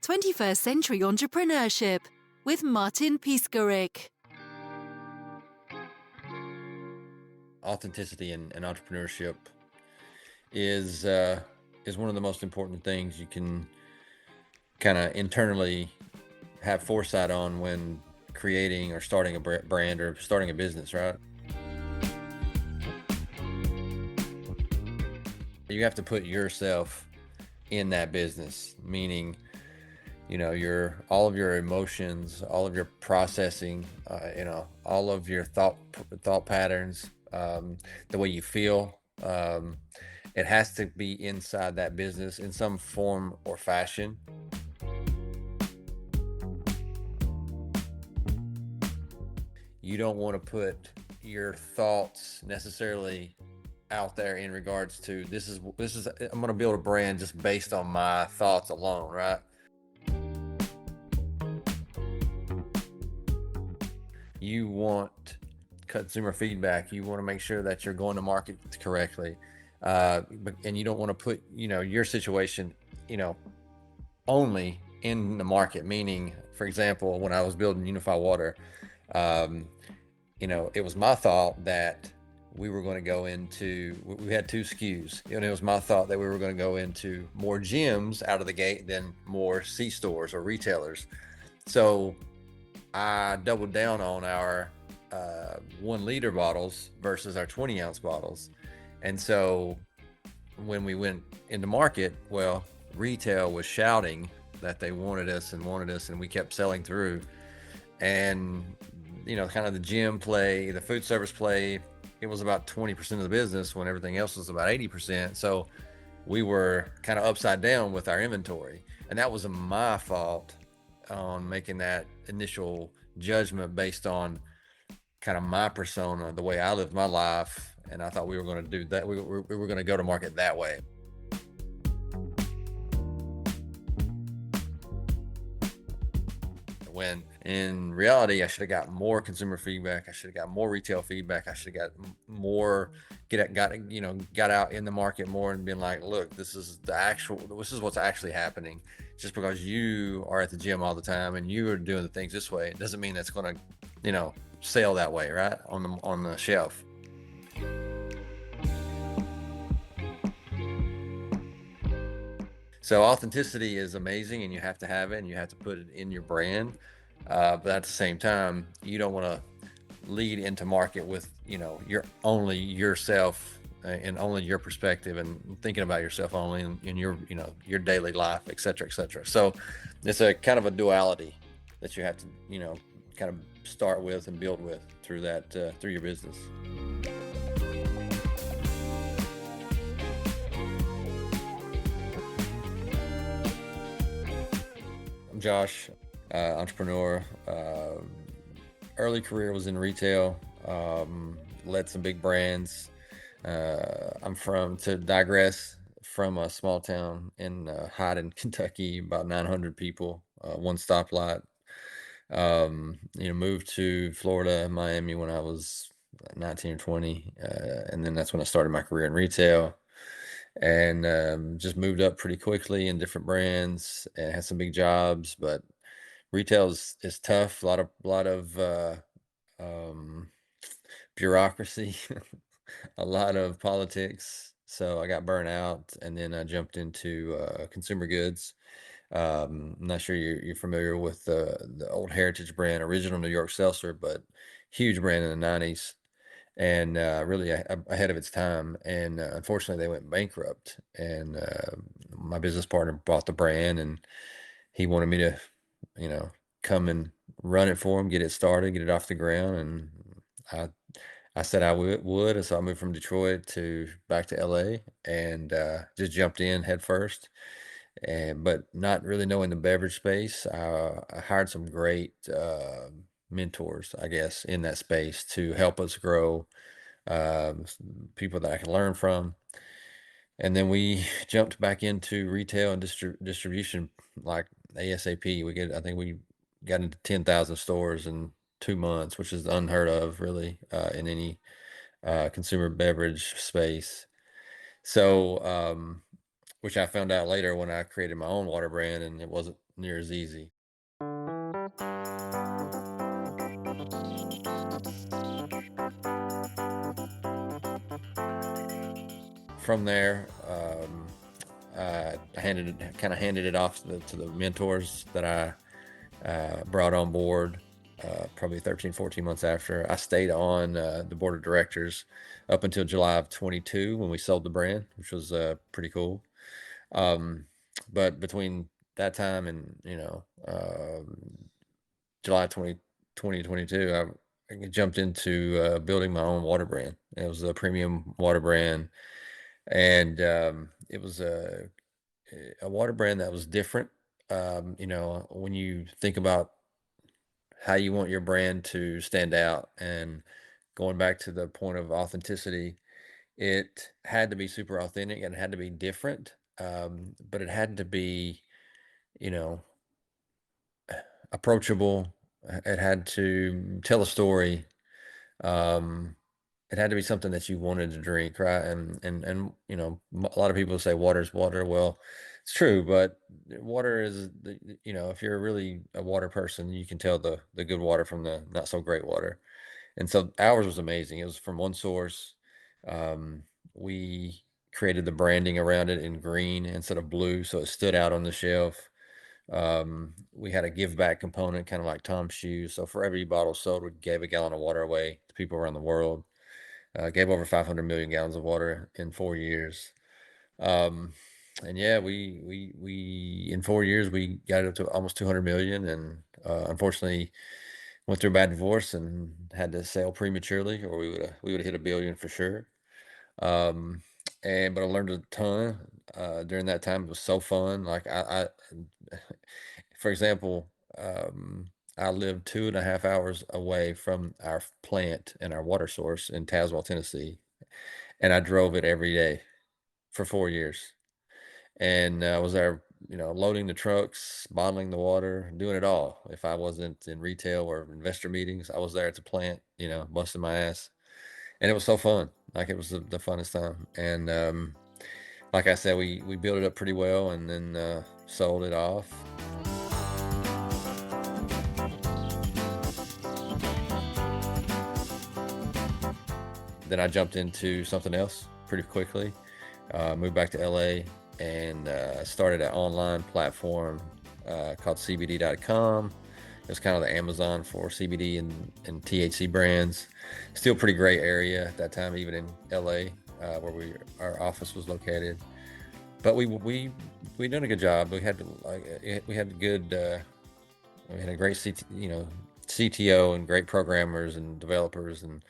21st Century Entrepreneurship with Martin Piskarik. Authenticity in entrepreneurship is one of the most important things you can kind of internally have foresight on when creating or starting a brand or starting a business, right? You have to put yourself in that business, meaning, all of your emotions, all of your processing, all of your thought patterns, the way you feel. It has to be inside that business in some form or fashion. You don't want to put your thoughts necessarily out there in regards to this is I'm going to build a brand just based on my thoughts alone, right? You want consumer feedback. You want to make sure that you're going to market correctly, and you don't want to put your situation only in the market. Meaning, for example, when I was building Unify Water, it was my thought that we were going to go into, we had 2 SKUs, and it was my thought that we were going to go into more gyms out of the gate than more C-stores or retailers. So I doubled down on our 1 liter bottles versus our 20-ounce bottles. And so when we went into market, well, retail was shouting that they wanted us, and we kept selling through. And, kind of the gym play, the food service play, it was about 20% of the business when everything else was about 80%. So we were kind of upside down with our inventory. And that was my fault on making that initial judgment based on kind of my persona, the way I lived my life. And I thought we were going to do that. We were going to go to market that way. When in reality, I should have got more consumer feedback. I should have got more retail feedback. I should have got more, got out in the market more and been like, look, this is what's actually happening. Just because you are at the gym all the time and you are doing the things this way, it doesn't mean that's going to, sell that way, right? On the shelf. So authenticity is amazing, and you have to have it, and you have to put it in your brand. But at the same time, you don't want to lead into market with, you're only yourself and only your perspective and thinking about yourself only in your, your daily life, et cetera, et cetera. So it's a kind of a duality that you have to, kind of start with and build with through that, through your business. I'm Josh, entrepreneur. Early career was in retail, led some big brands. I'm to digress, from a small town in Hyden, Kentucky, about 900 people, 1 stoplight. Moved to Florida, Miami when I was 19 or 20. And then that's when I started my career in retail, and just moved up pretty quickly in different brands and had some big jobs. But retail is tough, a lot of bureaucracy, a lot of politics. So I got burnt out, and then I jumped into consumer goods. I'm not sure you're familiar with the old heritage brand, Original New York Seltzer, but huge brand in the 90s, and really ahead of its time. And unfortunately, they went bankrupt. And my business partner bought the brand, and he wanted me to, come and run it for him, get it started, get it off the ground. And I said I would. And so I moved from Detroit back to LA, and just jumped in head first. But not really knowing the beverage space, I hired some great mentors, I guess, in that space to help us grow, people that I can learn from. And then we jumped back into retail and distribution like ASAP. I think we got into 10,000 stores in 2 months, which is unheard of, really, in any consumer beverage space. So which I found out later when I created my own water brand, and it wasn't near as easy. From there, I handed it off to the mentors that I brought on board probably 13, 14 months after. I stayed on the board of directors up until July of 22 when we sold the brand, which was pretty cool. But between that time and, July 2022, I jumped into building my own water brand. It was a premium water brand, and it was a water brand that was different. When you think about how you want your brand to stand out, and going back to the point of authenticity, it had to be super authentic and it had to be different, but it had to be, you know, approachable. It had to tell a story. Um, it had to be something that you wanted to drink, right? And a lot of people say water's water. Well, it's true, but water is, if you're really a water person, you can tell the good water from the not so great water. And so ours was amazing. It was from one source. Um, we created the branding around it in green instead of blue, so it stood out on the shelf. We had a give back component, kind of like Tom's Shoes. So for every bottle sold, we gave a gallon of water away to people around the world. Gave over 500 million gallons of water in 4 years. Um, and yeah, we in 4 years we got it up to almost 200 million, and unfortunately went through a bad divorce and had to sell prematurely, or we would have hit a billion for sure. Um, but I learned a ton during that time. It was so fun. Like for example, I lived 2.5 hours away from our plant and our water source in Tazewell, Tennessee, and I drove it every day for 4 years. And I was there, loading the trucks, bottling the water, doing it all. If I wasn't in retail or investor meetings, I was there at the plant, busting my ass. And it was so fun. Like, it was the funnest time. And like I said, we built it up pretty well, and then sold it off. Then I jumped into something else pretty quickly. Moved back to LA and started an online platform called CBD.com. It was kind of the Amazon for CBD and THC brands. Still pretty gray area at that time, even in LA, where our office was located. But we done a good job. We had a great CTO and great programmers and developers, and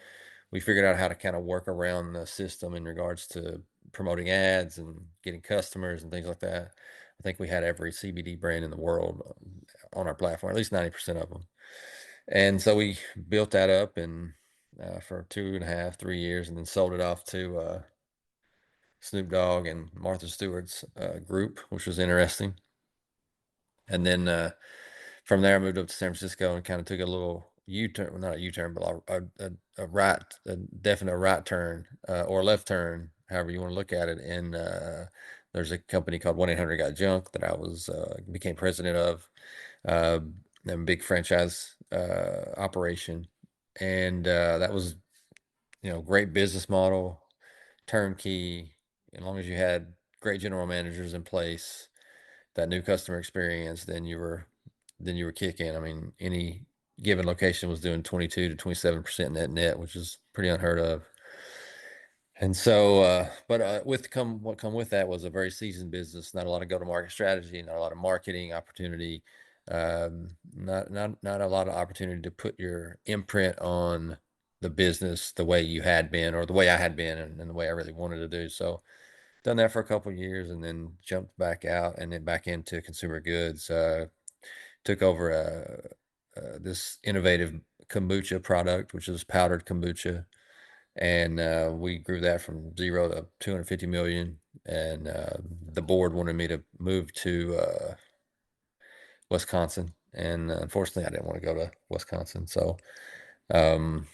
we figured out how to kind of work around the system in regards to promoting ads and getting customers and things like that. I think we had every CBD brand in the world on our platform, at least 90% of them. And so we built that up and for 2.5, 3 years, and then sold it off to Snoop Dogg and Martha Stewart's group, which was interesting. And then from there, I moved up to San Francisco and kind of took a little U-turn, well, not a U-turn, but a definite right turn or a left turn, however you want to look at it. And there's a company called 1-800-GOT-JUNK that I became president of, uh, a big franchise operation. And that was, great business model, turnkey. As long as you had great general managers in place, that new customer experience, then you were kicking. I mean, any given location was doing 22 to 27% net, which is pretty unheard of. And so, but what come with that was a very seasoned business, not a lot of go-to-market strategy, not a lot of marketing opportunity, not a lot of opportunity to put your imprint on the business the way you had been, or the way I had been, and the way I really wanted to do. So, done that for a couple of years, and then jumped back out and then back into consumer goods. Took over this innovative kombucha product, which is powdered kombucha, and we grew that from 0 to 250 million. And the board wanted me to move to Wisconsin, and unfortunately, I didn't want to go to Wisconsin, so um,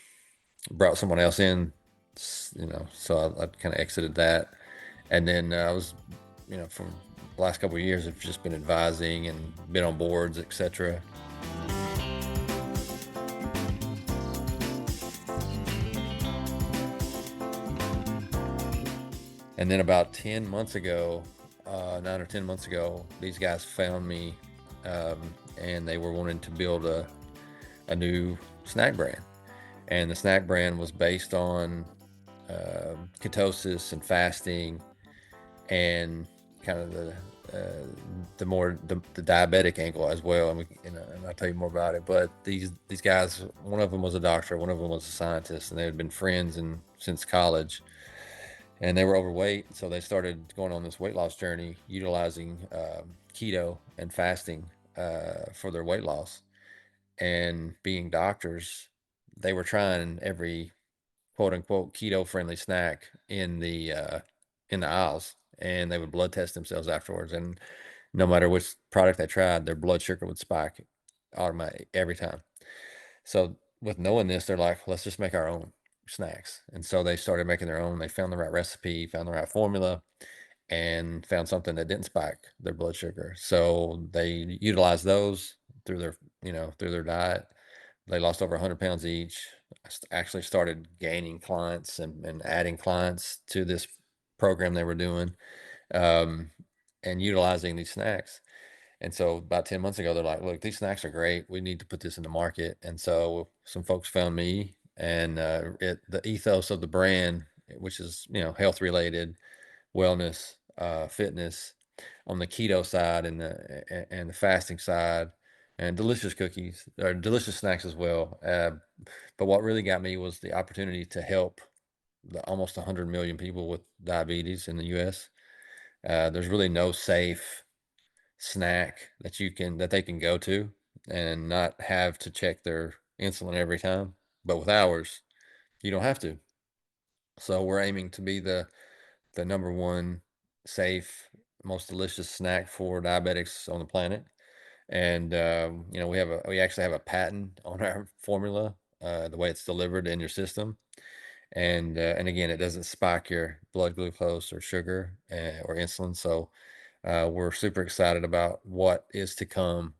brought someone else in, so I kind of exited that. And then I was from the last couple of years, have just been advising and been on boards, etc. And then about 10 months ago, 9 or 10 months ago, these guys found me, and they were wanting to build a new snack brand. And the snack brand was based on ketosis and fasting, and kind of the diabetic angle as well. And I'll tell you more about it. But these guys, one of them was a doctor, one of them was a scientist, and they had been friends since college. And they were overweight, so they started going on this weight loss journey, utilizing keto and fasting for their weight loss. And being doctors, they were trying every quote unquote keto friendly snack in the aisles, and they would blood test themselves afterwards. And no matter which product they tried, their blood sugar would spike automatically every time. So with knowing this, they're like, let's just make our own snacks. And so they started making their own. They found the right recipe, found the right formula, and found something that didn't spike their blood sugar. So they utilized those through their diet. They lost over 100 pounds each. Actually started gaining clients and adding clients to this program they were doing, um, and utilizing these snacks. And so about 10 months ago, they're like, look, these snacks are great. We need to put this in the market. And so some folks found me, and the ethos of the brand, which is, health related, wellness, fitness, on the keto side and the fasting side, and delicious cookies or delicious snacks as well. But what really got me was the opportunity to help the almost 100 million people with diabetes in the U.S. There's really no safe snack that they can go to and not have to check their insulin every time. But with ours, you don't have to. So we're aiming to be the number one safe, most delicious snack for diabetics on the planet. And we actually have a patent on our formula, the way it's delivered in your system. And again, it doesn't spike your blood glucose or sugar or insulin. So we're super excited about what is to come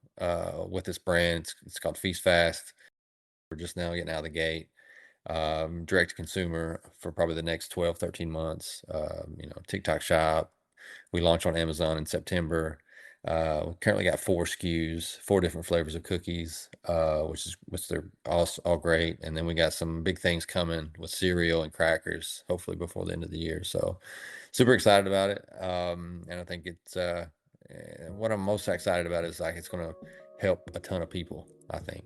with this brand. It's called Feast Fast. We're just now getting out of the gate, direct to consumer for probably the next 12, 13 months. TikTok shop. We launch on Amazon in September. We currently got 4 SKUs, 4 different flavors of cookies, which they're all great. And then we got some big things coming with cereal and crackers, hopefully before the end of the year. So super excited about it. And I think what I'm most excited about is like it's going to help a ton of people, I think.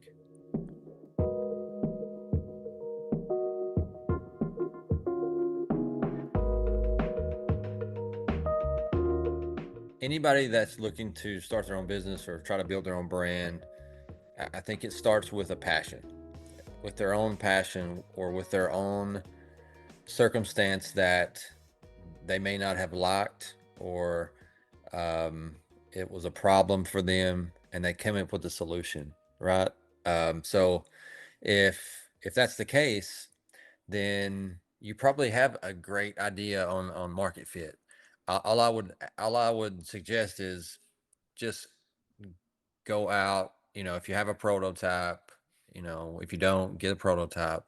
Anybody that's looking to start their own business or try to build their own brand, I think it starts with a passion, with their own passion or with their own circumstance that they may not have liked, or it was a problem for them and they came up with a solution, right? So if that's the case, then you probably have a great idea on market fit. All I would suggest is just go out, if you have a prototype, if you don't, get a prototype,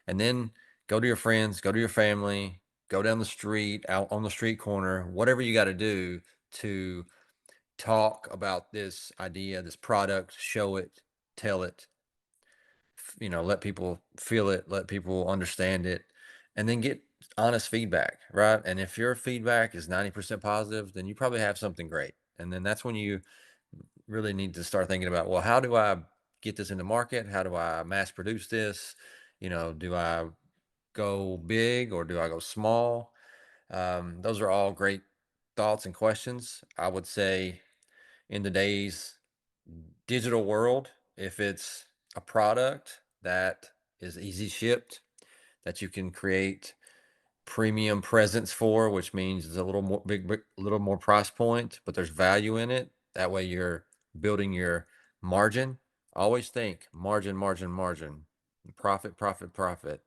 and then go to your friends, go to your family, go down the street, out on the street corner, whatever you got to do to talk about this idea, this product, show it, tell it, let people feel it, let people understand it, and then get honest feedback, right? And if your feedback is 90% positive, then you probably have something great. And then that's when you really need to start thinking about, well, how do I get this into market? How do I mass produce this? Do I go big or do I go small? Those are all great thoughts and questions. I would say in today's digital world, if it's a product that is easy shipped, that you can create premium presence for, which means it's a little more little more price point, but there's value in it. That way you're building your margin. Always think margin, margin, margin, profit, profit, profit.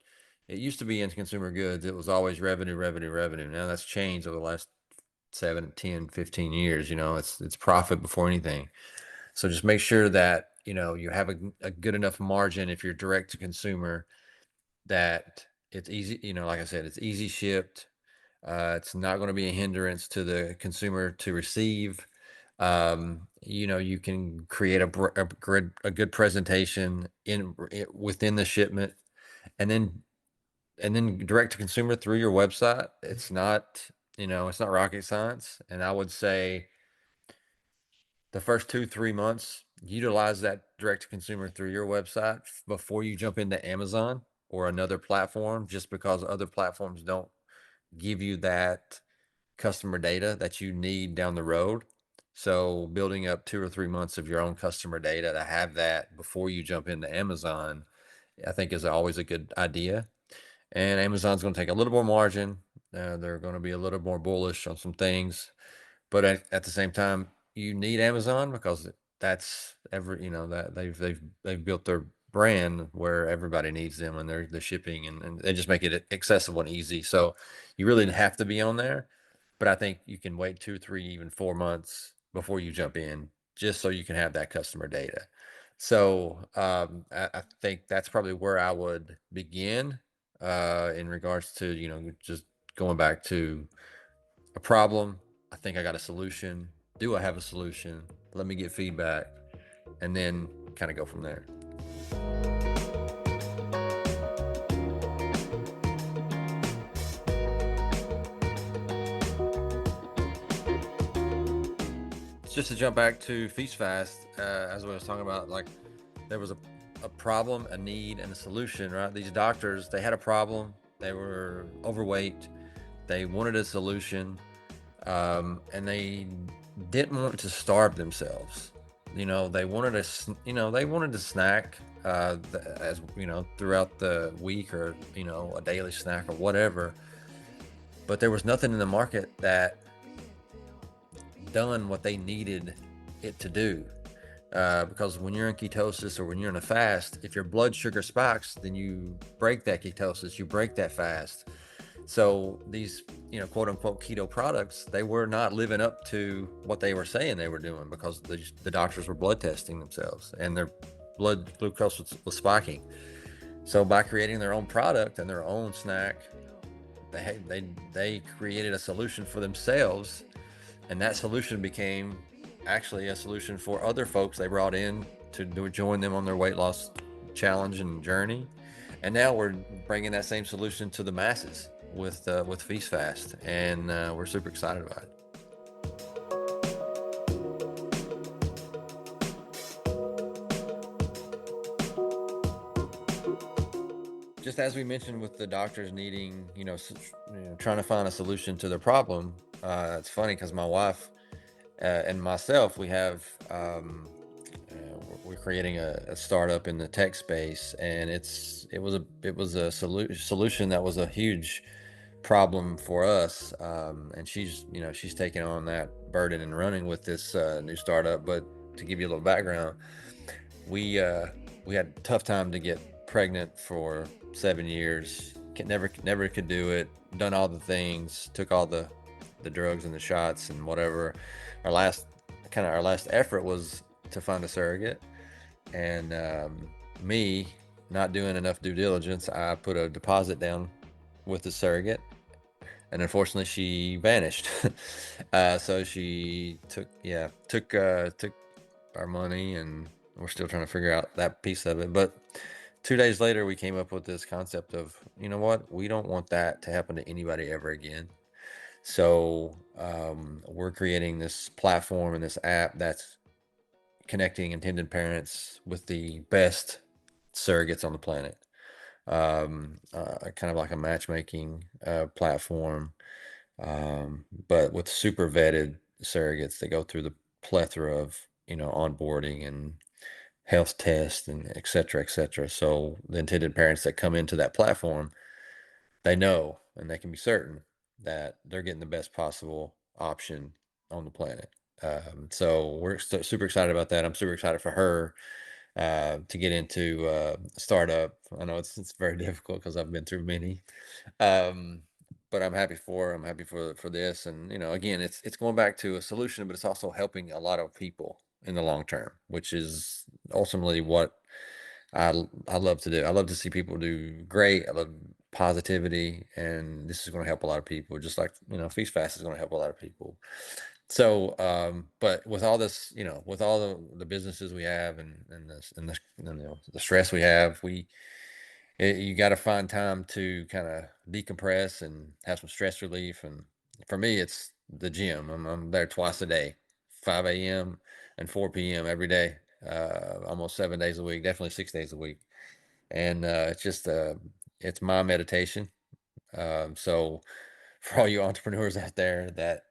It used to be in consumer goods, it was always revenue, revenue, revenue. Now that's changed over the last 7, 10, 15 years. It's profit before anything. So just make sure that, you have a good enough margin if you're direct to consumer, that it's easy, like I said, it's easy shipped. It's not going to be a hindrance to the consumer to receive. You can create a good presentation within the shipment, and then direct to consumer through your website. It's not rocket science. And I would say the first 2, 3 months, utilize that direct to consumer through your website before you jump into Amazon or another platform, just because other platforms don't give you that customer data that you need down the road. So building up 2 or 3 months of your own customer data to have that before you jump into Amazon, I think is always a good idea. And Amazon's going to take a little more margin. They're going to be a little more bullish on some things, but at the same time, you need Amazon because that's that they've built their brand where everybody needs them, and they're the shipping, and they just make it accessible and easy. So you really have to be on there. But I think you can wait 2, 3, even 4 months before you jump in, just so you can have that customer data. So I think that's probably where I would begin, in regards to, just going back to a problem. I think I got a solution. Do I have a solution? Let me get feedback, and then kind of go from there. Just to jump back to Feast Fast, as we was talking about, like, there was a problem, a need, and a solution, right? These doctors, they had a problem. They were overweight. They wanted a solution, and they didn't want to starve themselves. They wanted to snack, as throughout the week, or a daily snack or whatever. But there was nothing in the market that done what they needed it to do. Because when you're in ketosis or when you're in a fast, if your blood sugar spikes, then you break that ketosis, you break that fast. So these, quote unquote keto products, they were not living up to what they were saying they were doing, because the doctors were blood testing themselves and their blood glucose was spiking. So by creating their own product and their own snack, they created a solution for themselves, and that solution became actually a solution for other folks they brought in to join them on their weight loss challenge and journey. And now we're bringing that same solution to the masses with Feast Fast, and we're super excited about it. Just as we mentioned with the doctors needing, trying to find a solution to their problem. It's funny because my wife, and myself, we're creating a startup in the tech space, and it was a solution that was a huge problem for us. And she's taking on that burden and running with this new startup. But to give you a little background, we had a tough time to get pregnant for 7 years. Never could do it. Done all the things, took all the drugs and the shots and whatever. Our last effort was to find a surrogate, and me not doing enough due diligence, I put a deposit down with the surrogate, and unfortunately she vanished. So she took our money, and we're still trying to figure out that piece of it. But 2 days later, we came up with this concept of, you know what, we don't want that to happen to anybody ever again. So we're creating this platform and this app that's connecting intended parents with the best surrogates on the planet. Kind of like a matchmaking platform, but with super vetted surrogates that go through the plethora of, onboarding and health tests and et cetera, et cetera. So the intended parents that come into that platform, they know and they can be certain that they're getting the best possible option on the planet. So we're super excited about that. I'm super excited for her to get into a startup. I know it's very difficult because I've been through many. Um, but I'm happy for this. And, again, it's going back to a solution, but it's also helping a lot of people in the long term, which is ultimately what I love to do. I love to see people do great. I love positivity, and this is going to help a lot of people, just like, Feast Fast is going to help a lot of people. So, but with all this, with all the businesses we have, and the stress we have, you got to find time to kind of decompress and have some stress relief. And for me, it's the gym. I'm there twice a day, 5 a.m. and 4 p.m. every day, almost 7 days a week, definitely 6 days a week. And it's my meditation. So for all you entrepreneurs out there that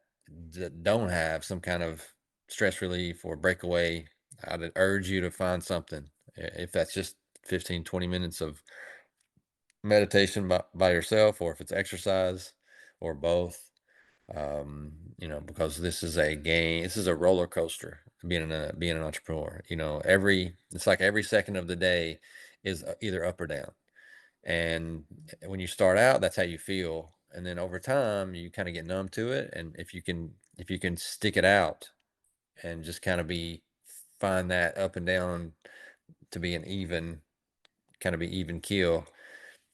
don't have some kind of stress relief or breakaway, I'd urge you to find something. If that's just 15, 20 minutes of meditation by yourself, or if it's exercise, or both. Because this is a roller coaster, being an entrepreneur. It's like every second of the day is either up or down. And when you start out, that's how you feel. And then over time, you kind of get numb to it. And if you can stick it out and just kind of find that up and down to be be even keel,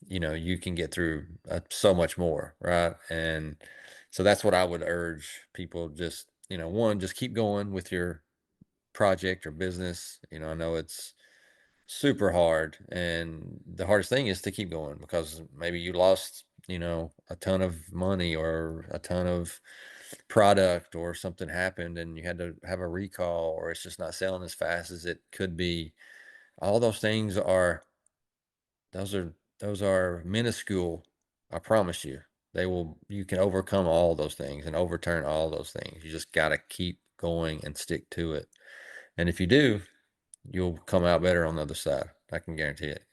you can get through so much more, right? And so that's what I would urge people. Just, one, just keep going with your project or business. I know it's super hard, and the hardest thing is to keep going, because maybe you lost, a ton of money or a ton of product, or something happened and you had to have a recall, or it's just not selling as fast as it could be. All those things are those are those are minuscule. I promise you. You can overcome all those things and overturn all those things. You just got to keep going and stick to it. And if you do, you'll come out better on the other side. I can guarantee it.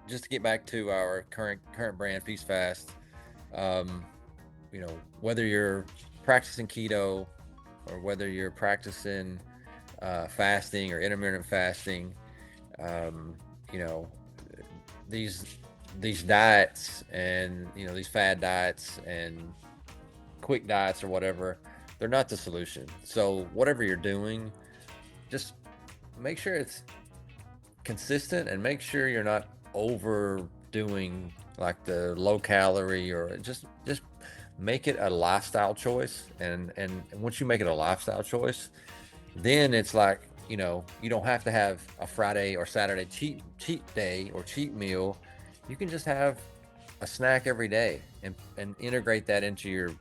Just to get back to our current brand, Feast Fast, um, whether you're practicing keto, or whether you're practicing fasting or intermittent fasting, um, you know, these diets, and these fad diets and quick diets or whatever, they're not the solution. So whatever you're doing, just make sure it's consistent, and make sure you're not overdoing like the low calorie, or just make it a lifestyle choice. And once you make it a lifestyle choice, then it's like, you don't have to have a Friday or Saturday cheat day or cheat meal. You can just have a snack every day, and integrate that into your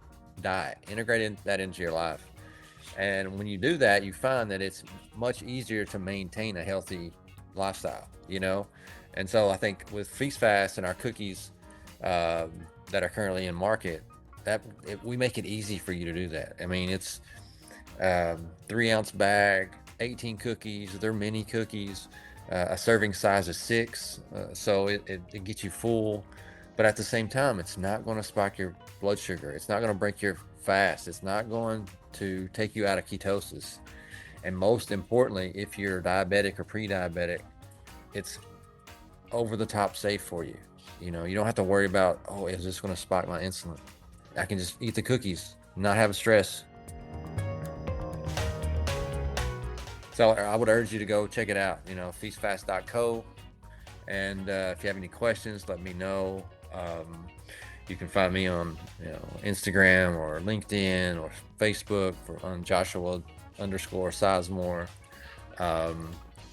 diet, that into your life. And when you do that, you find that it's much easier to maintain a healthy lifestyle, And so I think with Feast Fast and our cookies that are currently in market, we make it easy for you to do that. I mean, it's 3-ounce bag, 18 cookies. They're mini cookies. A serving size is 6, so it gets you full. But at the same time, it's not going to spike your blood sugar. It's not going to break your fast. It's not going to take you out of ketosis. And most importantly, if you're diabetic or pre-diabetic, it's over the top safe for you. You don't have to worry about, oh, is this going to spike my insulin? I can just eat the cookies, not have stress. So I would urge you to go check it out, feastfast.co. And if you have any questions, let me know. You can find me on Instagram or LinkedIn or Facebook on Joshua_Sizemore.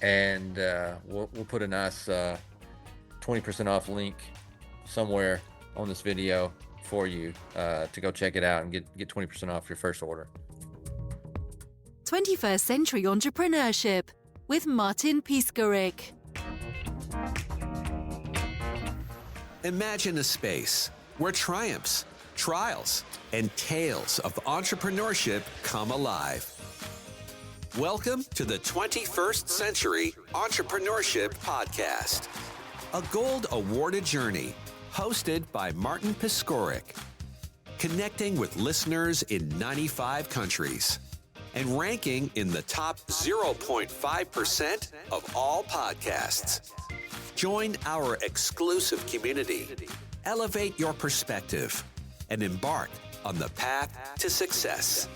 And we'll put a nice 20% off link somewhere on this video for you to go check it out and get 20% off your first order. 21st Century Entrepreneurship with Martin Piskarik. Imagine a space where triumphs, trials, and tales of entrepreneurship come alive. Welcome to the 21st Century Entrepreneurship Podcast, a gold awarded journey hosted by Martin Piskarik, connecting with listeners in 95 countries. and ranking in the top 0.5% of all podcasts. Join our exclusive community, elevate your perspective, and embark on the path to success.